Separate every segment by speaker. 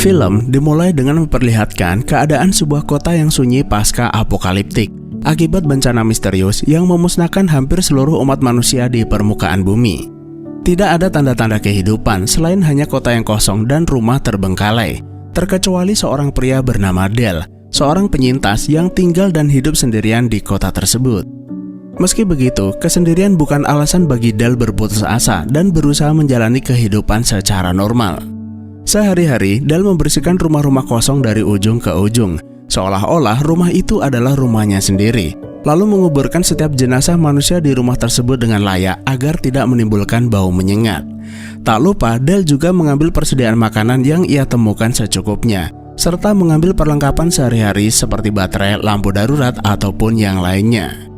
Speaker 1: Film dimulai dengan memperlihatkan keadaan sebuah kota yang sunyi pasca apokaliptik akibat bencana misterius yang memusnahkan hampir seluruh umat manusia di permukaan bumi. Tidak ada tanda-tanda kehidupan selain hanya kota yang kosong dan rumah terbengkalai, terkecuali seorang pria bernama Del, seorang penyintas yang tinggal dan hidup sendirian di kota tersebut. Meski begitu, kesendirian bukan alasan bagi Del berputus asa dan berusaha menjalani kehidupan secara normal. Sehari-hari, Del membersihkan rumah-rumah kosong dari ujung ke ujung, seolah-olah rumah itu adalah rumahnya sendiri, lalu menguburkan setiap jenazah manusia di rumah tersebut dengan layak agar tidak menimbulkan bau menyengat. Tak lupa, Del juga mengambil persediaan makanan yang ia temukan secukupnya, serta mengambil perlengkapan sehari-hari seperti baterai, lampu darurat, ataupun yang lainnya.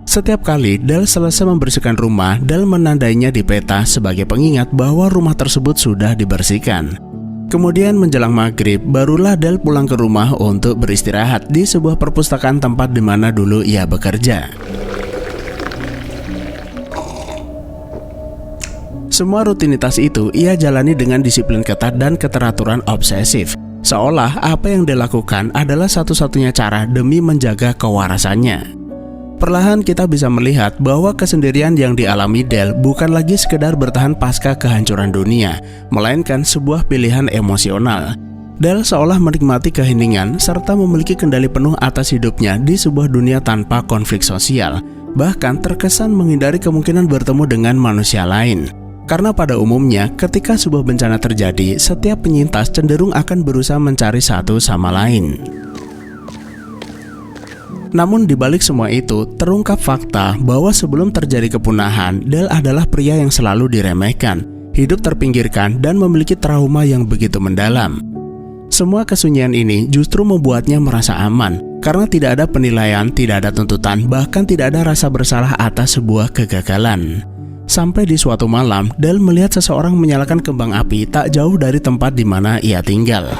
Speaker 1: Setiap kali Del selesai membersihkan rumah, Del menandainya di peta sebagai pengingat bahwa rumah tersebut sudah dibersihkan. Kemudian menjelang maghrib, barulah Del pulang ke rumah untuk beristirahat di sebuah perpustakaan tempat di mana dulu ia bekerja. Semua rutinitas itu ia jalani dengan disiplin ketat dan keteraturan obsesif, seolah apa yang dia lakukan adalah satu-satunya cara demi menjaga kewarasannya. Perlahan kita bisa melihat bahwa kesendirian yang dialami Del bukan lagi sekedar bertahan pasca kehancuran dunia, melainkan sebuah pilihan emosional. Del seolah menikmati keheningan serta memiliki kendali penuh atas hidupnya di sebuah dunia tanpa konflik sosial, bahkan terkesan menghindari kemungkinan bertemu dengan manusia lain. Karena pada umumnya ketika sebuah bencana terjadi, setiap penyintas cenderung akan berusaha mencari satu sama lain. Namun dibalik semua itu, terungkap fakta bahwa sebelum terjadi kepunahan, Del adalah pria yang selalu diremehkan, hidup terpinggirkan, dan memiliki trauma yang begitu mendalam. Semua kesunyian ini justru membuatnya merasa aman, karena tidak ada penilaian, tidak ada tuntutan, bahkan tidak ada rasa bersalah atas sebuah kegagalan. Sampai di suatu malam, Del melihat seseorang menyalakan kembang api tak jauh dari tempat di mana ia tinggal.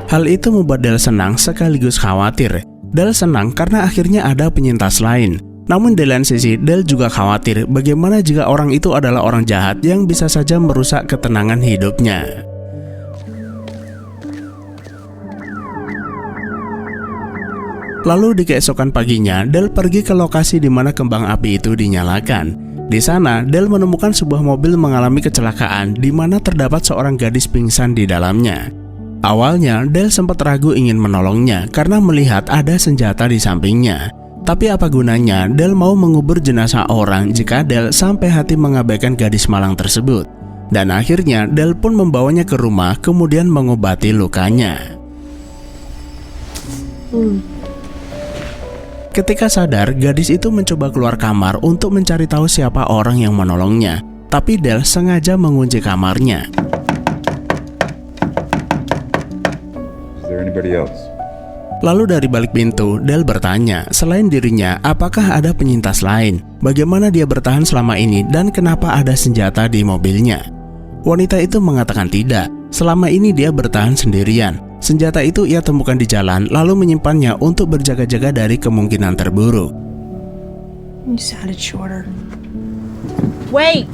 Speaker 1: Hal itu membuat Del senang sekaligus khawatir. Del senang karena akhirnya ada penyintas lain. Namun di lain sisi, Del juga khawatir bagaimana jika orang itu adalah orang jahat yang bisa saja merusak ketenangan hidupnya. Lalu di keesokan paginya, Del pergi ke lokasi di mana kembang api itu dinyalakan. Di sana, Del menemukan sebuah mobil mengalami kecelakaan di mana terdapat seorang gadis pingsan di dalamnya. Awalnya, Del sempat ragu ingin menolongnya karena melihat ada senjata di sampingnya. Tapi apa gunanya Del mau mengubur jenazah orang jika Del sampai hati mengabaikan gadis malang tersebut. Dan akhirnya Del pun membawanya ke rumah kemudian mengobati lukanya. Ketika sadar, gadis itu mencoba keluar kamar untuk mencari tahu siapa orang yang menolongnya. Tapi Del sengaja mengunci kamarnya. Lalu dari balik pintu, Del bertanya, selain dirinya, apakah ada penyintas lain? Bagaimana dia bertahan selama ini dan kenapa ada senjata di mobilnya? Wanita itu mengatakan tidak, selama ini dia bertahan sendirian. Senjata itu ia temukan di jalan, lalu menyimpannya untuk berjaga-jaga dari kemungkinan terburuk.
Speaker 2: Wait!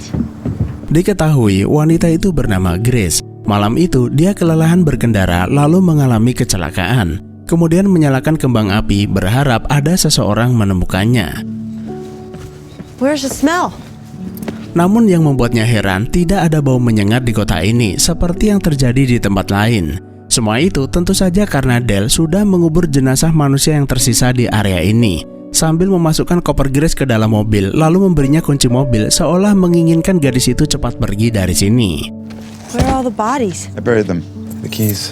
Speaker 1: Diketahui wanita itu bernama Grace. Malam itu dia kelelahan berkendara lalu mengalami kecelakaan. Kemudian menyalakan kembang api berharap ada seseorang menemukannya.
Speaker 2: Where's the smell?
Speaker 1: Namun yang membuatnya heran, tidak ada bau menyengat di kota ini seperti yang terjadi di tempat lain. Semua itu tentu saja karena Del sudah mengubur jenazah manusia yang tersisa di area ini, sambil memasukkan koper Grace ke dalam mobil lalu memberinya kunci mobil seolah menginginkan gadis itu cepat pergi dari sini.
Speaker 2: Where are all the bodies?
Speaker 3: I buried them. The keys.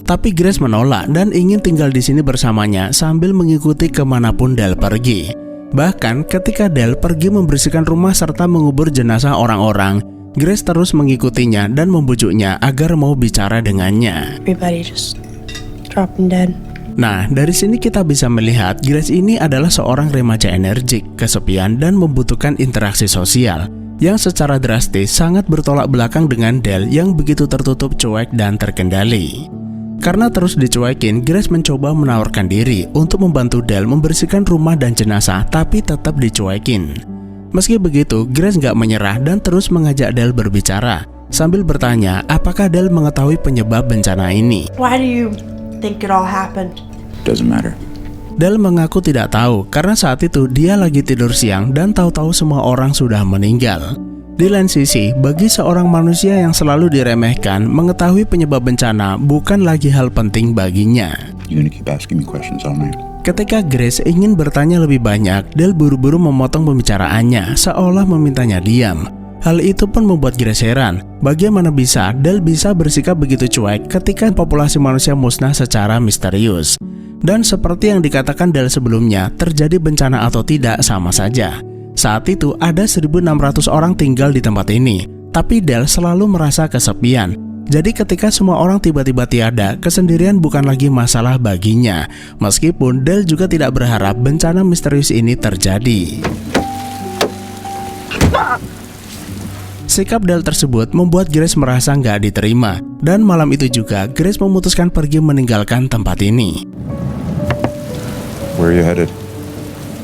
Speaker 1: Tapi Grace menolak dan ingin tinggal di sini bersamanya sambil mengikuti kemanapun Del pergi. Bahkan ketika Del pergi membersihkan rumah serta mengubur jenazah orang-orang, Grace terus mengikutinya dan membujuknya agar mau bicara dengannya.
Speaker 2: Everybody just dropping dead.
Speaker 1: Nah, dari sini kita bisa melihat Grace ini adalah seorang remaja energik, kesepian, dan membutuhkan interaksi sosial, yang secara drastis sangat bertolak belakang dengan Del yang begitu tertutup, cuek, dan terkendali. Karena terus dicuekin, Grace mencoba menawarkan diri untuk membantu Del membersihkan rumah dan jenazah, tapi tetap dicuekin. Meski begitu, Grace gak menyerah dan terus mengajak Del berbicara. sambil bertanya apakah Del mengetahui penyebab bencana ini.
Speaker 2: Why do you think it all happened?
Speaker 4: Doesn't matter.
Speaker 1: Del mengaku tidak tahu karena saat itu dia lagi tidur siang dan tahu-tahu semua orang sudah meninggal. Di lain sisi, bagi seorang manusia yang selalu diremehkan, mengetahui penyebab bencana bukan lagi hal penting baginya.
Speaker 4: You gonna keep asking me questions all night?
Speaker 1: Ketika Grace ingin bertanya lebih banyak, Del buru-buru memotong pembicaraannya, seolah memintanya diam. Hal itu pun membuat Grace heran, bagaimana bisa Del bisa bersikap begitu cuek ketika populasi manusia musnah secara misterius. Dan seperti yang dikatakan Del sebelumnya, terjadi bencana atau tidak sama saja. Saat itu ada 1.600 orang tinggal di tempat ini, tapi Del selalu merasa kesepian. Jadi ketika semua orang tiba-tiba tiada, kesendirian bukan lagi masalah baginya. Meskipun Del juga tidak berharap bencana misterius ini terjadi. Sikap Del tersebut membuat Grace merasa nggak diterima. Dan malam itu juga Grace memutuskan pergi meninggalkan tempat ini.
Speaker 4: Where are you headed?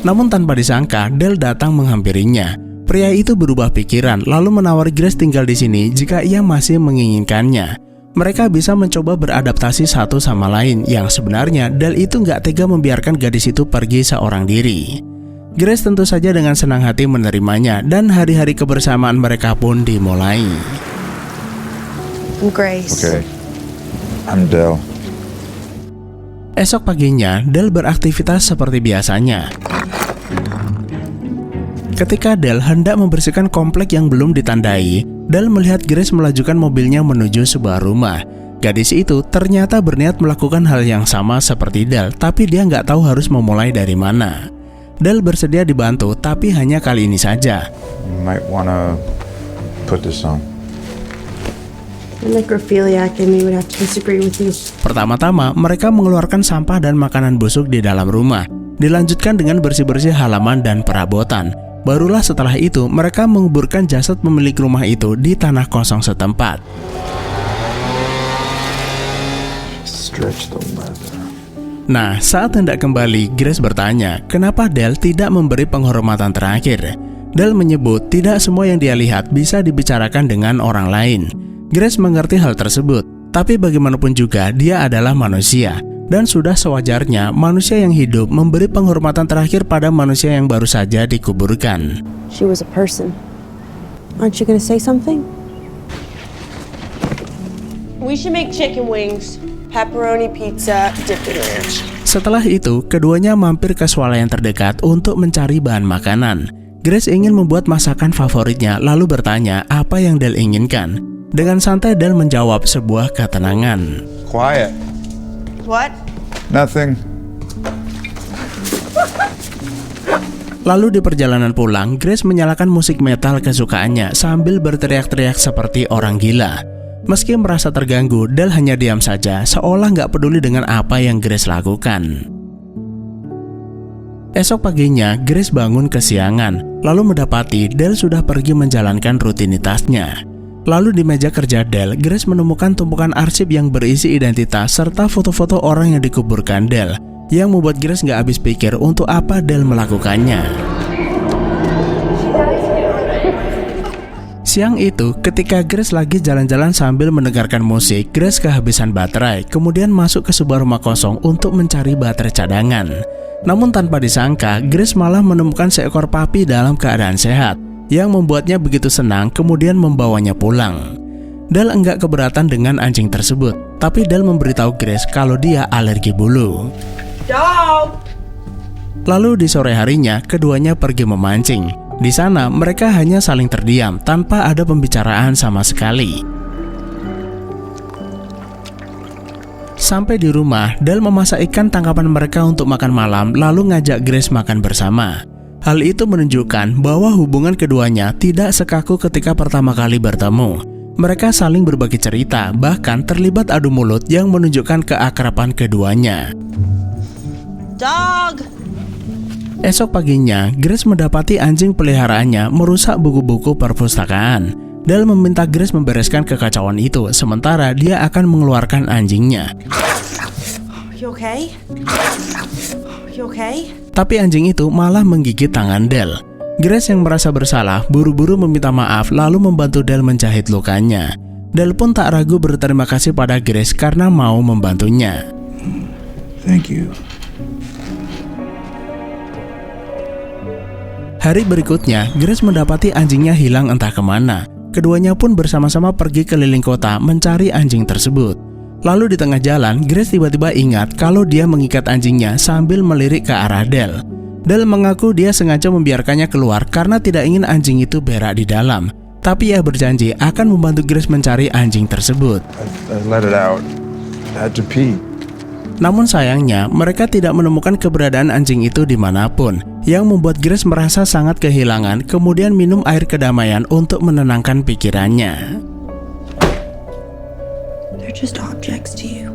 Speaker 1: Namun tanpa disangka, Del datang menghampirinya. Pria itu berubah pikiran lalu menawari Grace tinggal di sini jika ia masih menginginkannya. Mereka bisa mencoba beradaptasi satu sama lain yang sebenarnya Del itu nggak tega membiarkan gadis itu pergi seorang diri. Grace tentu saja dengan senang hati menerimanya dan hari-hari kebersamaan mereka pun dimulai.
Speaker 2: I'm Grace.
Speaker 4: Okay. I'm Del.
Speaker 1: Esok paginya, Del beraktivitas seperti biasanya. Ketika Del hendak membersihkan komplek yang belum ditandai, Del melihat Grace melajukan mobilnya menuju sebuah rumah. Gadis itu ternyata berniat melakukan hal yang sama seperti Del, tapi dia nggak tahu harus memulai dari mana. Del bersedia dibantu, tapi hanya kali ini saja.
Speaker 4: You might wanna put this on.
Speaker 2: A necrophiliac in me would have to disagree with you.
Speaker 1: Pertama-tama, mereka mengeluarkan sampah dan makanan busuk di dalam rumah. Dilanjutkan dengan bersih-bersih halaman dan perabotan. Barulah setelah itu mereka menguburkan jasad pemilik rumah itu di tanah kosong setempat.
Speaker 4: Stretch the leather.
Speaker 1: Nah, saat hendak kembali, Grace bertanya, kenapa Del tidak memberi penghormatan terakhir. Del menyebut tidak semua yang dia lihat bisa dibicarakan dengan orang lain. Grace mengerti hal tersebut, tapi bagaimanapun juga dia adalah manusia. Dan sudah sewajarnya manusia yang hidup memberi penghormatan terakhir pada manusia yang baru saja dikuburkan.
Speaker 2: She was a person. Aren't you gonna say something? We should make chicken wings, pepperoni pizza, dipped in ranch.
Speaker 1: Setelah itu, keduanya mampir ke swalayan terdekat untuk mencari bahan makanan. Grace ingin membuat masakan favoritnya lalu bertanya apa yang Del inginkan. Dengan santai Del menjawab sebuah ketenangan.
Speaker 4: Quiet.
Speaker 2: What?
Speaker 4: Nothing.
Speaker 1: Lalu di perjalanan pulang, Grace menyalakan musik metal kesukaannya sambil berteriak-teriak seperti orang gila. Meski merasa terganggu, Del hanya diam saja, seolah nggak peduli dengan apa yang Grace lakukan. Esok paginya, Grace bangun kesiangan, lalu mendapati Del sudah pergi menjalankan rutinitasnya. Lalu di meja kerja Del, Grace menemukan tumpukan arsip yang berisi identitas serta foto-foto orang yang dikuburkan Del, yang membuat Grace nggak habis pikir untuk apa Del melakukannya. Siang itu, ketika Grace lagi jalan-jalan sambil mendengarkan musik, Grace kehabisan baterai, kemudian masuk ke sebuah rumah kosong untuk mencari baterai cadangan. Namun tanpa disangka, Grace malah menemukan seekor papi dalam keadaan sehat, yang membuatnya begitu senang kemudian membawanya pulang. Del enggak keberatan dengan anjing tersebut, tapi Del memberitahu Grace kalau dia alergi bulu.
Speaker 2: Dog!
Speaker 1: Lalu di sore harinya, keduanya pergi memancing. Di sana mereka hanya saling terdiam tanpa ada pembicaraan sama sekali. Sampai di rumah, Del memasak ikan tangkapan mereka untuk makan malam lalu ngajak Grace makan bersama. Hal itu menunjukkan bahwa hubungan keduanya tidak sekaku ketika pertama kali bertemu. Mereka saling berbagi cerita, bahkan terlibat adu mulut yang menunjukkan keakraban keduanya.
Speaker 2: Dog!
Speaker 1: Esok paginya, Grace mendapati anjing peliharaannya merusak buku-buku perpustakaan. Del meminta Grace membereskan kekacauan itu, sementara dia akan mengeluarkan anjingnya.
Speaker 2: You okay? You okay?
Speaker 1: Tapi anjing itu malah menggigit tangan Del. Grace yang merasa bersalah buru-buru meminta maaf lalu membantu Del menjahit lukanya. Del pun tak ragu berterima kasih pada Grace karena mau membantunya.
Speaker 4: Thank you.
Speaker 1: Hari berikutnya, Grace mendapati anjingnya hilang entah kemana. Keduanya pun bersama-sama pergi keliling kota mencari anjing tersebut. Lalu di tengah jalan, Grace tiba-tiba ingat kalau dia mengikat anjingnya sambil melirik ke arah Del. Del mengaku dia sengaja membiarkannya keluar karena tidak ingin anjing itu berak di dalam. Tapi ia berjanji akan membantu Grace mencari anjing tersebut.
Speaker 4: I let it out. I had to pee.
Speaker 1: Namun sayangnya, mereka tidak menemukan keberadaan anjing itu dimanapun, yang membuat Grace merasa sangat kehilangan, kemudian minum air kedamaian untuk menenangkan pikirannya.
Speaker 2: They're just objects to you.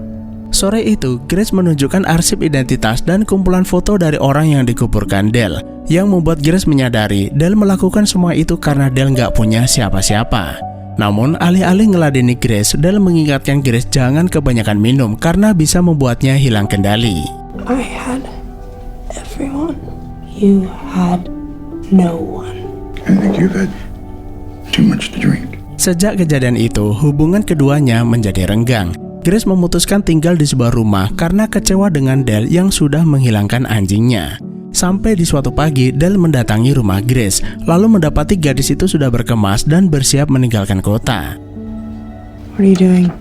Speaker 1: Sore itu, Grace menunjukkan arsip identitas dan kumpulan foto dari orang yang dikuburkan Del, yang membuat Grace menyadari Del melakukan semua itu karena Del nggak punya siapa-siapa. Namun, alih-alih ngeladeni Grace, Del mengingatkan Grace jangan kebanyakan minum karena bisa membuatnya hilang kendali.
Speaker 2: I had everyone. You had no one.
Speaker 4: I think you've had too much to drink.
Speaker 1: Sejak kejadian itu, hubungan keduanya menjadi renggang. Grace memutuskan tinggal di sebuah rumah karena kecewa dengan Del yang sudah menghilangkan anjingnya. Sampai di suatu pagi, Del mendatangi rumah Grace, lalu mendapati gadis itu sudah berkemas dan bersiap meninggalkan kota.
Speaker 2: What are you doing?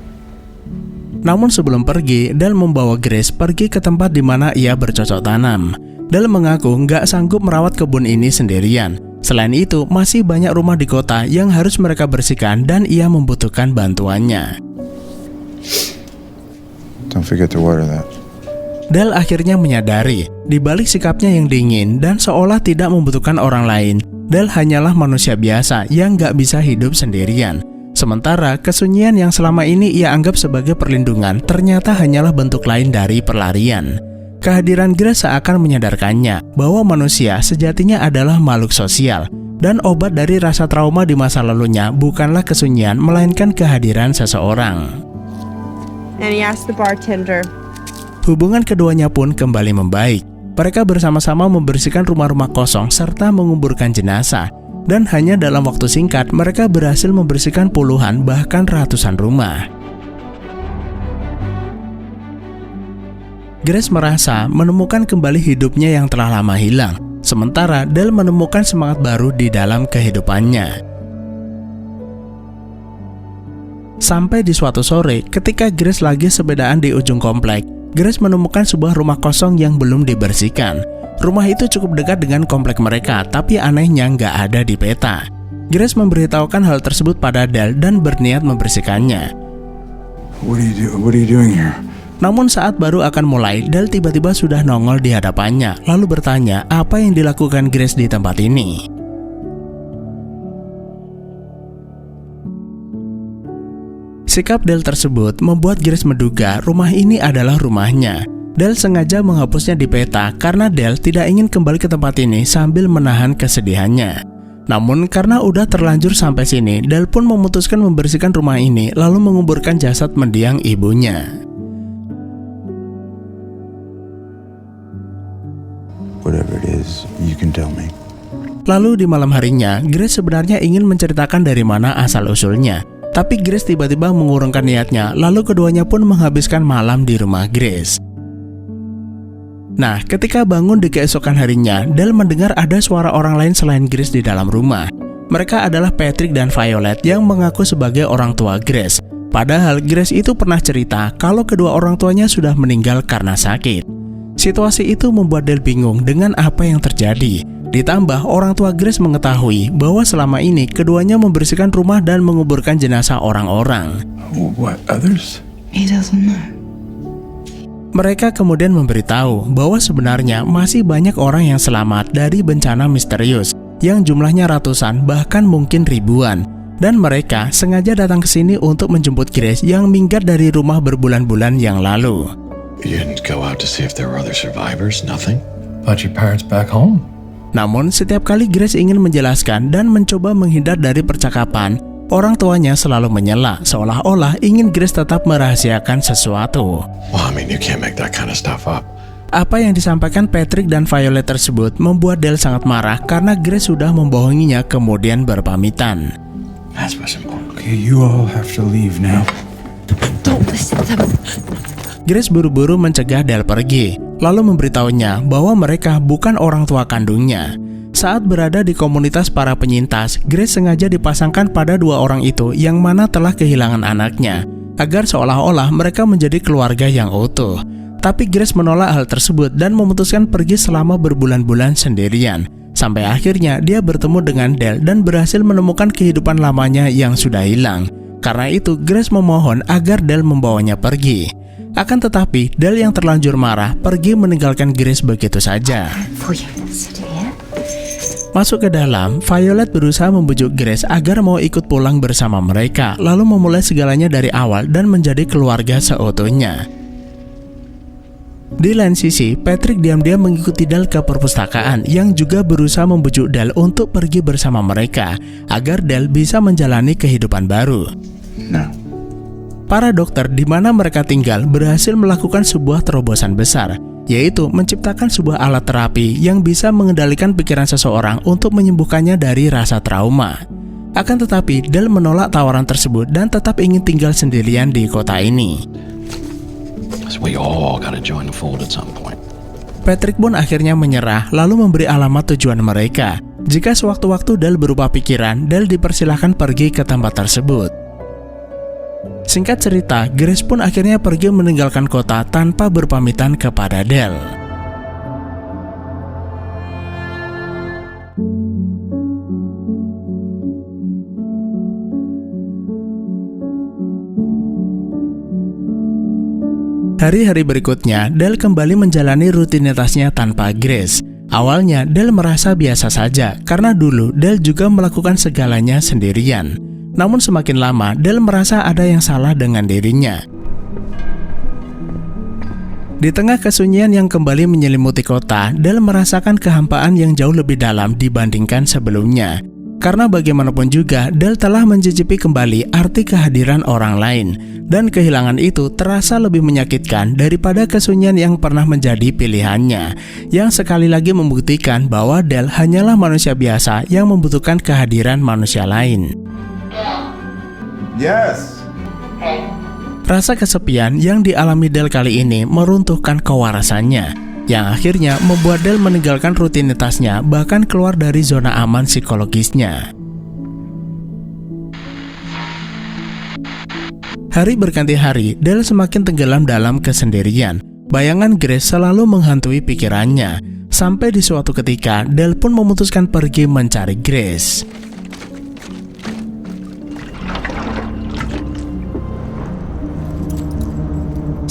Speaker 1: Namun sebelum pergi, Del membawa Grace pergi ke tempat di mana ia bercocok tanam. Del mengaku nggak sanggup merawat kebun ini sendirian. Selain itu, masih banyak rumah di kota yang harus mereka bersihkan dan ia membutuhkan bantuannya.
Speaker 4: Don't forget to water that.
Speaker 1: Del akhirnya menyadari, di balik sikapnya yang dingin dan seolah tidak membutuhkan orang lain, Del hanyalah manusia biasa yang gak bisa hidup sendirian. Sementara kesunyian yang selama ini ia anggap sebagai perlindungan ternyata hanyalah bentuk lain dari pelarian. Kehadiran Grace seakan menyadarkannya bahwa manusia sejatinya adalah makhluk sosial, dan obat dari rasa trauma di masa lalunya bukanlah kesunyian melainkan kehadiran seseorang.
Speaker 2: And he asked the bartender.
Speaker 1: Hubungan keduanya pun kembali membaik. Mereka bersama-sama membersihkan rumah-rumah kosong serta menguburkan jenazah. Dan hanya dalam waktu singkat, mereka berhasil membersihkan puluhan bahkan ratusan rumah. Grace merasa menemukan kembali hidupnya yang telah lama hilang. Sementara Del menemukan semangat baru di dalam kehidupannya. Sampai di suatu sore, ketika Grace lagi sepedaan di ujung komplek, Grace menemukan sebuah rumah kosong yang belum dibersihkan. Rumah itu cukup dekat dengan komplek mereka, tapi anehnya nggak ada di peta. Grace memberitahukan hal tersebut pada Del dan berniat membersihkannya.
Speaker 4: What are you doing here?
Speaker 1: Namun saat baru akan mulai, Del tiba-tiba sudah nongol di hadapannya, lalu bertanya apa yang dilakukan Grace di tempat ini. Sikap Del tersebut membuat Grace menduga rumah ini adalah rumahnya. Del sengaja menghapusnya di peta karena Del tidak ingin kembali ke tempat ini sambil menahan kesedihannya. Namun karena udah terlanjur sampai sini, Del pun memutuskan membersihkan rumah ini lalu menguburkan jasad mendiang ibunya.
Speaker 4: Whatever it is, you can tell me.
Speaker 1: Lalu di malam harinya, Grace sebenarnya ingin menceritakan dari mana asal-usulnya. Tapi Grace tiba-tiba mengurungkan niatnya, lalu keduanya pun menghabiskan malam di rumah Grace. Nah, ketika bangun di keesokan harinya, Del mendengar ada suara orang lain selain Grace di dalam rumah. Mereka adalah Patrick dan Violet yang mengaku sebagai orang tua Grace. Padahal Grace itu pernah cerita kalau kedua orang tuanya sudah meninggal karena sakit. Situasi itu membuat Del bingung dengan apa yang terjadi. Ditambah orang tua Grace mengetahui bahwa selama ini keduanya membersihkan rumah dan menguburkan jenazah orang-orang.
Speaker 4: What, others?
Speaker 2: He doesn't know.
Speaker 1: Mereka kemudian memberitahu bahwa sebenarnya masih banyak orang yang selamat dari bencana misterius yang jumlahnya ratusan bahkan mungkin ribuan. Dan mereka sengaja datang ke sini untuk menjemput Grace yang minggat dari rumah berbulan-bulan yang lalu.
Speaker 3: You didn't go out to see if there were other survivors? Nothing?
Speaker 5: But your parents back home?
Speaker 1: Namun setiap kali Grace ingin menjelaskan dan mencoba menghindar dari percakapan, orang tuanya selalu menyela seolah-olah ingin Grace tetap merahasiakan sesuatu.
Speaker 3: Well, I mean, you can't make that kind of stuff up.
Speaker 1: Apa yang disampaikan Patrick dan Violet tersebut membuat Del sangat marah karena Grace sudah membohonginya kemudian berpamitan.
Speaker 3: That's what's important.
Speaker 4: Okay, you all have to leave now.
Speaker 2: Don't listen to them.
Speaker 1: Grace buru-buru mencegah Del pergi, lalu memberitahunya bahwa mereka bukan orang tua kandungnya. Saat berada di komunitas para penyintas, Grace sengaja dipasangkan pada dua orang itu yang mana telah kehilangan anaknya, agar seolah-olah mereka menjadi keluarga yang utuh. Tapi Grace menolak hal tersebut dan memutuskan pergi selama berbulan-bulan sendirian. Sampai akhirnya dia bertemu dengan Del dan berhasil menemukan kehidupan lamanya yang sudah hilang. Karena itu Grace memohon agar Del membawanya pergi. Akan tetapi Del yang terlanjur marah pergi meninggalkan Grace begitu saja. Masuk ke dalam, Violet berusaha membujuk Grace agar mau ikut pulang bersama mereka, lalu memulai segalanya dari awal dan menjadi keluarga seutuhnya. Di lain sisi, Patrick diam-diam mengikuti Del ke perpustakaan yang juga berusaha membujuk Del untuk pergi bersama mereka agar Del bisa menjalani kehidupan baru.
Speaker 4: No.
Speaker 1: Para dokter di mana mereka tinggal berhasil melakukan sebuah terobosan besar, yaitu menciptakan sebuah alat terapi yang bisa mengendalikan pikiran seseorang untuk menyembuhkannya dari rasa trauma. Akan tetapi, Del menolak tawaran tersebut dan tetap ingin tinggal sendirian di kota ini.
Speaker 3: So we all gotta join the fold at some point.
Speaker 1: Patrick pun akhirnya menyerah lalu memberi alamat tujuan mereka. Jika sewaktu-waktu Del berupa pikiran, Del dipersilahkan pergi ke tempat tersebut. Singkat cerita, Grace pun akhirnya pergi meninggalkan kota tanpa berpamitan kepada Del. Hari-hari berikutnya, Del kembali menjalani rutinitasnya tanpa Grace. Awalnya, Del merasa biasa saja, karena dulu Del juga melakukan segalanya sendirian. Namun semakin lama, Del merasa ada yang salah dengan dirinya. Di tengah kesunyian yang kembali menyelimuti kota, Del merasakan kehampaan yang jauh lebih dalam dibandingkan sebelumnya. Karena bagaimanapun juga, Del telah mencicipi kembali arti kehadiran orang lain. Dan kehilangan itu terasa lebih menyakitkan daripada kesunyian yang pernah menjadi pilihannya, yang sekali lagi membuktikan bahwa Del hanyalah manusia biasa yang membutuhkan kehadiran manusia lain.
Speaker 4: Yes.
Speaker 1: Rasa kesepian yang dialami Del kali ini meruntuhkan kewarasannya, yang akhirnya membuat Del meninggalkan rutinitasnya bahkan keluar dari zona aman psikologisnya. Hari berganti hari, Del semakin tenggelam dalam kesendirian. Bayangan Grace selalu menghantui pikirannya. Sampai di suatu ketika, Del pun memutuskan pergi mencari Grace.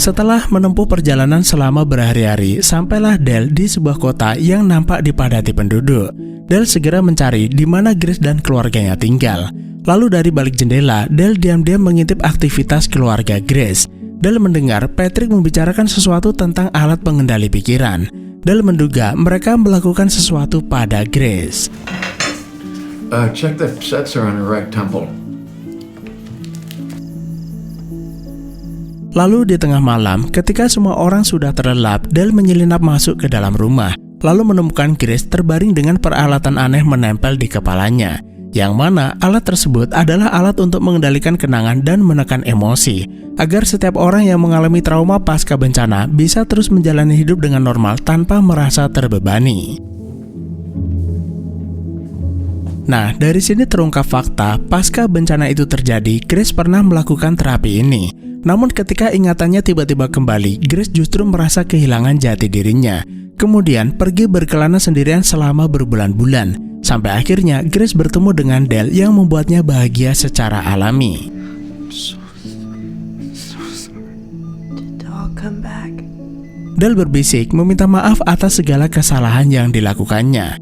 Speaker 1: Setelah menempuh perjalanan selama berhari-hari, sampailah Del di sebuah kota yang nampak dipadati penduduk. Del segera mencari di mana Grace dan keluarganya tinggal. Lalu dari balik jendela, Del diam-diam mengintip aktivitas keluarga Grace. Del mendengar Patrick membicarakan sesuatu tentang alat pengendali pikiran. Del menduga mereka melakukan sesuatu pada Grace.
Speaker 5: Check the sensor on her right temple.
Speaker 1: Lalu di tengah malam, ketika semua orang sudah terlelap, Del menyelinap masuk ke dalam rumah. Lalu menemukan Grace terbaring dengan peralatan aneh menempel di kepalanya. Yang mana alat tersebut adalah alat untuk mengendalikan kenangan dan menekan emosi, agar setiap orang yang mengalami trauma pasca bencana bisa terus menjalani hidup dengan normal tanpa merasa terbebani. Nah, dari sini terungkap fakta, pasca bencana itu terjadi, Grace pernah melakukan terapi ini. Namun ketika ingatannya tiba-tiba kembali, Grace justru merasa kehilangan jati dirinya. Kemudian pergi berkelana sendirian selama berbulan-bulan. Sampai akhirnya Grace bertemu dengan Del yang membuatnya bahagia secara alami.
Speaker 2: Did dog come back?
Speaker 1: Del berbisik meminta maaf atas segala kesalahan yang dilakukannya.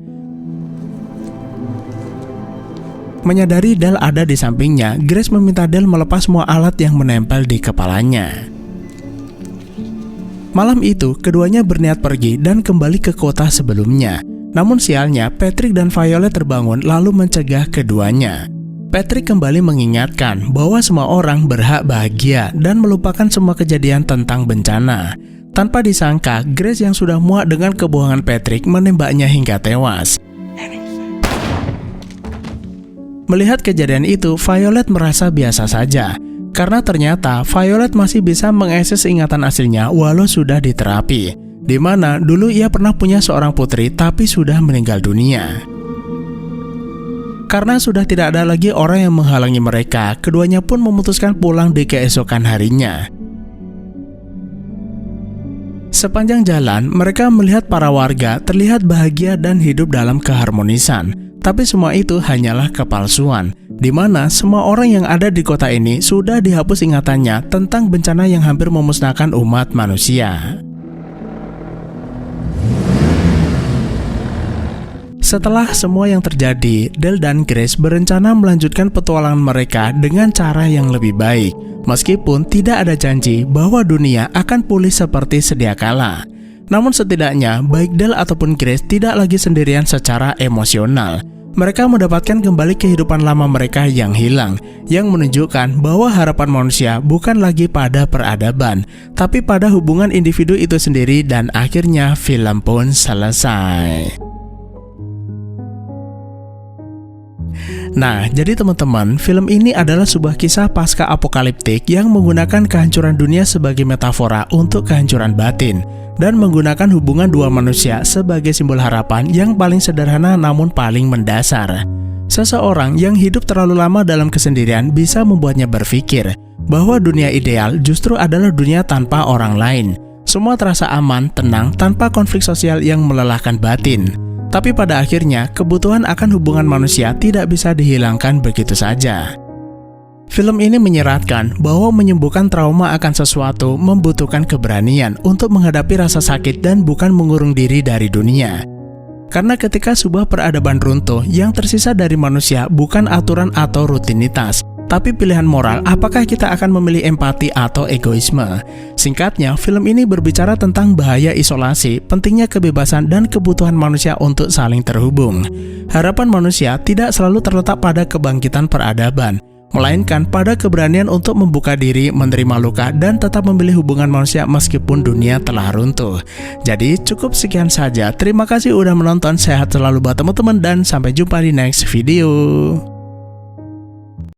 Speaker 1: Menyadari Del ada di sampingnya, Grace meminta Del melepas semua alat yang menempel di kepalanya. Malam itu, keduanya berniat pergi dan kembali ke kota sebelumnya. Namun sialnya, Patrick dan Violet terbangun lalu mencegah keduanya. Patrick kembali mengingatkan bahwa semua orang berhak bahagia dan melupakan semua kejadian tentang bencana. Tanpa disangka, Grace yang sudah muak dengan kebohongan Patrick menembaknya hingga tewas. Melihat kejadian itu, Violet merasa biasa saja. Karena ternyata Violet masih bisa mengakses ingatan aslinya walau sudah diterapi. Di mana dulu ia pernah punya seorang putri tapi sudah meninggal dunia. Karena sudah tidak ada lagi orang yang menghalangi mereka, keduanya pun memutuskan pulang di keesokan harinya. Sepanjang jalan, mereka melihat para warga terlihat bahagia dan hidup dalam keharmonisan. Tapi semua itu hanyalah kepalsuan, di mana semua orang yang ada di kota ini sudah dihapus ingatannya tentang bencana yang hampir memusnahkan umat manusia. Setelah semua yang terjadi, Dale dan Grace berencana melanjutkan petualangan mereka dengan cara yang lebih baik, meskipun tidak ada janji bahwa dunia akan pulih seperti sedia kala. Namun setidaknya, baik Dale ataupun Grace tidak lagi sendirian secara emosional. Mereka mendapatkan kembali kehidupan lama mereka yang hilang, yang menunjukkan bahwa harapan manusia bukan lagi pada peradaban, tapi pada hubungan individu itu sendiri, dan akhirnya film pun selesai. Nah, jadi teman-teman, film ini adalah sebuah kisah pasca apokaliptik yang menggunakan kehancuran dunia sebagai metafora untuk kehancuran batin, dan menggunakan hubungan dua manusia sebagai simbol harapan yang paling sederhana namun paling mendasar. Seseorang yang hidup terlalu lama dalam kesendirian bisa membuatnya berpikir bahwa dunia ideal justru adalah dunia tanpa orang lain. Semua terasa aman, tenang, tanpa konflik sosial yang melelahkan batin. Tapi pada akhirnya, kebutuhan akan hubungan manusia tidak bisa dihilangkan begitu saja. Film ini menyeratkan bahwa menyembuhkan trauma akan sesuatu membutuhkan keberanian untuk menghadapi rasa sakit dan bukan mengurung diri dari dunia. Karena ketika sebuah peradaban runtuh, yang tersisa dari manusia bukan aturan atau rutinitas, tapi pilihan moral, apakah kita akan memilih empati atau egoisme. Singkatnya, film ini berbicara tentang bahaya isolasi, pentingnya kebebasan dan kebutuhan manusia untuk saling terhubung. Harapan manusia tidak selalu terletak pada kebangkitan peradaban, melainkan pada keberanian untuk membuka diri, menerima luka, dan tetap memilih hubungan manusia meskipun dunia telah runtuh. Jadi cukup sekian saja. Terima kasih udah menonton, sehat selalu buat teman-teman, dan sampai jumpa di next video.